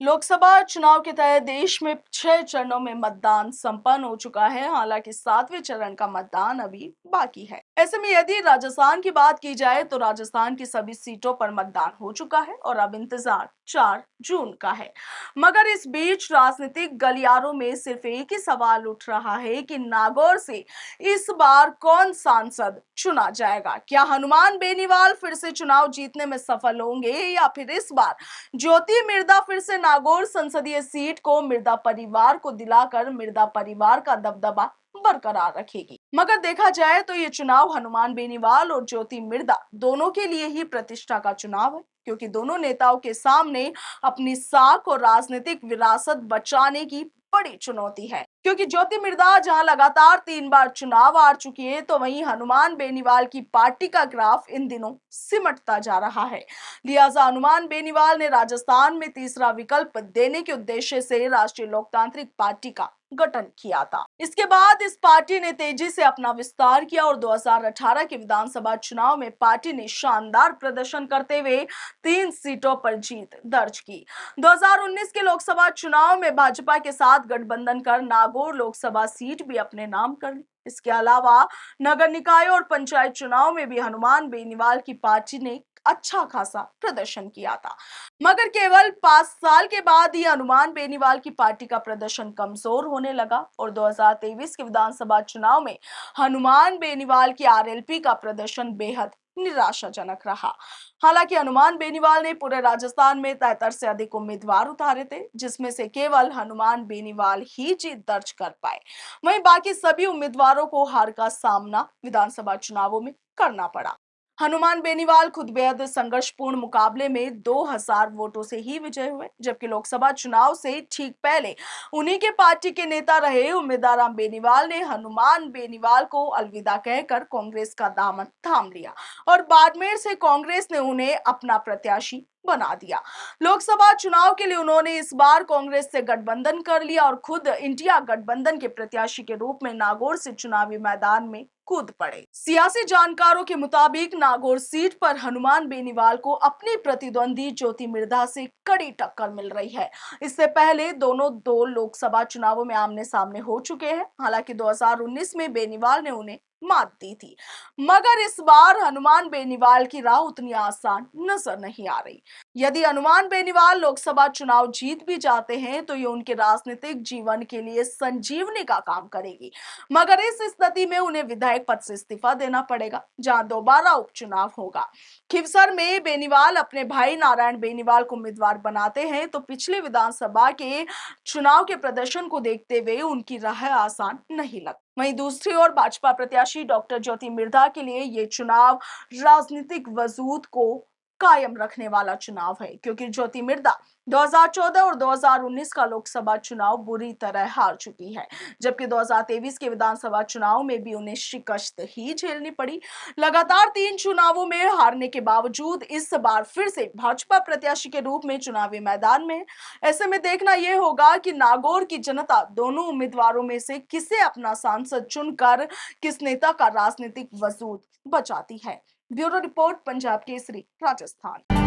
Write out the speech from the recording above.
लोकसभा चुनाव के तहत देश में 6 चरणों में मतदान संपन्न हो चुका है। हालांकि 7वें चरण का मतदान अभी बाकी है। ऐसे में यदि राजस्थान की बात की जाए तो राजस्थान की सभी सीटों पर मतदान हो चुका है और अब इंतजार 4 जून का है। मगर इस बीच राजनीतिक गलियारों में सिर्फ एक ही सवाल उठ रहा है कि नागौर से इस बार कौन सांसद चुना जाएगा। क्या हनुमान बेनीवाल फिर से चुनाव जीतने में सफल होंगे या फिर इस बार ज्योति मिर्धा फिर से नागौर संसदीय सीट को मिर्धा परिवार को दिलाकर मिर्धा परिवार का दबदबा बरकरार रखेगी। मगर देखा जाए तो ये चुनाव हनुमान बेनीवाल और ज्योति मिर्धा दोनों के लिए ही प्रतिष्ठा का चुनाव है, क्योंकि दोनों नेताओं के सामने अपनी साख और राजनीतिक विरासत बचाने की बड़ी चुनौती है। क्योंकि ज्योति मिर्धा जहां लगातार 3 बार चुनाव हार चुकी है, तो वहीं हनुमान बेनीवाल की पार्टी का ग्राफ इन दिनों सिमटता जा रहा है। लिहाजा हनुमान बेनीवाल ने राजस्थान में तीसरा विकल्प देने के उद्देश्य से राष्ट्रीय लोकतांत्रिक पार्टी का गठन किया था। इसके बाद इस पार्टी ने तेजी से अपना विस्तार किया और 2018 के विधानसभा चुनाव में पार्टी ने शानदार प्रदर्शन करते हुए 3 सीटों पर जीत दर्ज की। 2019 के लोकसभा चुनाव में भाजपा के साथ गठबंधन कर नागौर लोकसभा सीट भी अपने नाम कर ली। इसके अलावा नगर निकाय और पंचायत चुनाव में भी हनुमान बेनीवाल की पार्टी ने अच्छा खासा प्रदर्शन किया था। मगर केवल 5 साल के बाद ही हनुमान बेनीवाल की पार्टी का प्रदर्शन कमजोर होने लगा और 2023 के विधानसभा चुनाव में हनुमान बेनीवाल की आरएलपी का प्रदर्शन बेहद निराशाजनक रहा। हालांकि हनुमान बेनीवाल ने पूरे राजस्थान में 73 से अधिक उम्मीदवार उतारे थे, जिसमें से केवल हनुमान बेनीवाल ही जीत दर्ज कर पाए। वहीं बाकी सभी उम्मीदवारों को हार का सामना विधानसभा चुनावों में करना पड़ा। हनुमान बेनीवाल खुद बेहद संघर्षपूर्ण मुकाबले में 2000 वोटों से ही विजय हुए, जबकि लोकसभा चुनाव से ठीक पहले उन्हीं के पार्टी के नेता रहे उम्मीदवार राम बेनीवाल ने हनुमान बेनीवाल को अलविदा कहकर कांग्रेस का दामन थाम लिया और बाड़मेर से कांग्रेस ने उन्हें अपना प्रत्याशी बना दिया। लोकसभा चुनाव के लिए उन्होंने इस बार कांग्रेस से गठबंधन कर लिया और खुद इंडिया गठबंधन के प्रत्याशी के रूप में नागौर से चुनावी मैदान में कूद पड़े। सियासी जानकारों के मुताबिक नागौर सीट पर हनुमान बेनीवाल को अपनी प्रतिद्वंदी ज्योति मिर्धा से कड़ी टक्कर मिल रही है। इससे पहले दोनों दो लोकसभा चुनावों में आमने सामने हो चुके हैं। हालांकि 2019 में बेनीवाल ने उन्हें मात दी थी, मगर इस बार हनुमान बेनीवाल की राह उतनी आसान नजर नहीं आ रही। यदि हनुमान बेनीवाल लोकसभा चुनाव जीत भी जाते हैं तो ये उनके राजनीतिक जीवन के लिए संजीवनी का काम करेगी। मगर इस स्थिति में उन्हें विधायक पद से इस्तीफा देना पड़ेगा, जहां दोबारा उपचुनाव होगा। खिवसर में बेनीवाल अपने भाई नारायण बेनीवाल को उम्मीदवार बनाते हैं, तो पिछले विधानसभा के चुनाव के प्रदर्शन को देखते हुए उनकी राह आसान नहीं लगती। वहीं दूसरी ओर भाजपा प्रत्याशी डॉक्टर ज्योति मिर्धा के लिए ये चुनाव राजनीतिक वजूद को कायम रखने वाला चुनाव है, क्योंकि ज्योति मिर्धा 2014 और 2019 का लोकसभा चुनाव बुरी तरह हार चुकी है, जबकि 2023 के विधानसभा चुनाव में भी उन्हें शिकस्त ही झेलनी पड़ी। लगातार 3 चुनावों में हारने के बावजूद इस बार फिर से भाजपा प्रत्याशी के रूप में चुनावी मैदान में है। ऐसे में देखना यह होगा कि नागौर की जनता दोनों उम्मीदवारों में से किसे अपना सांसद चुनकर किस नेता का राजनीतिक वजूद बचाती है। Bureau report, Punjab Kesari, Rajasthan.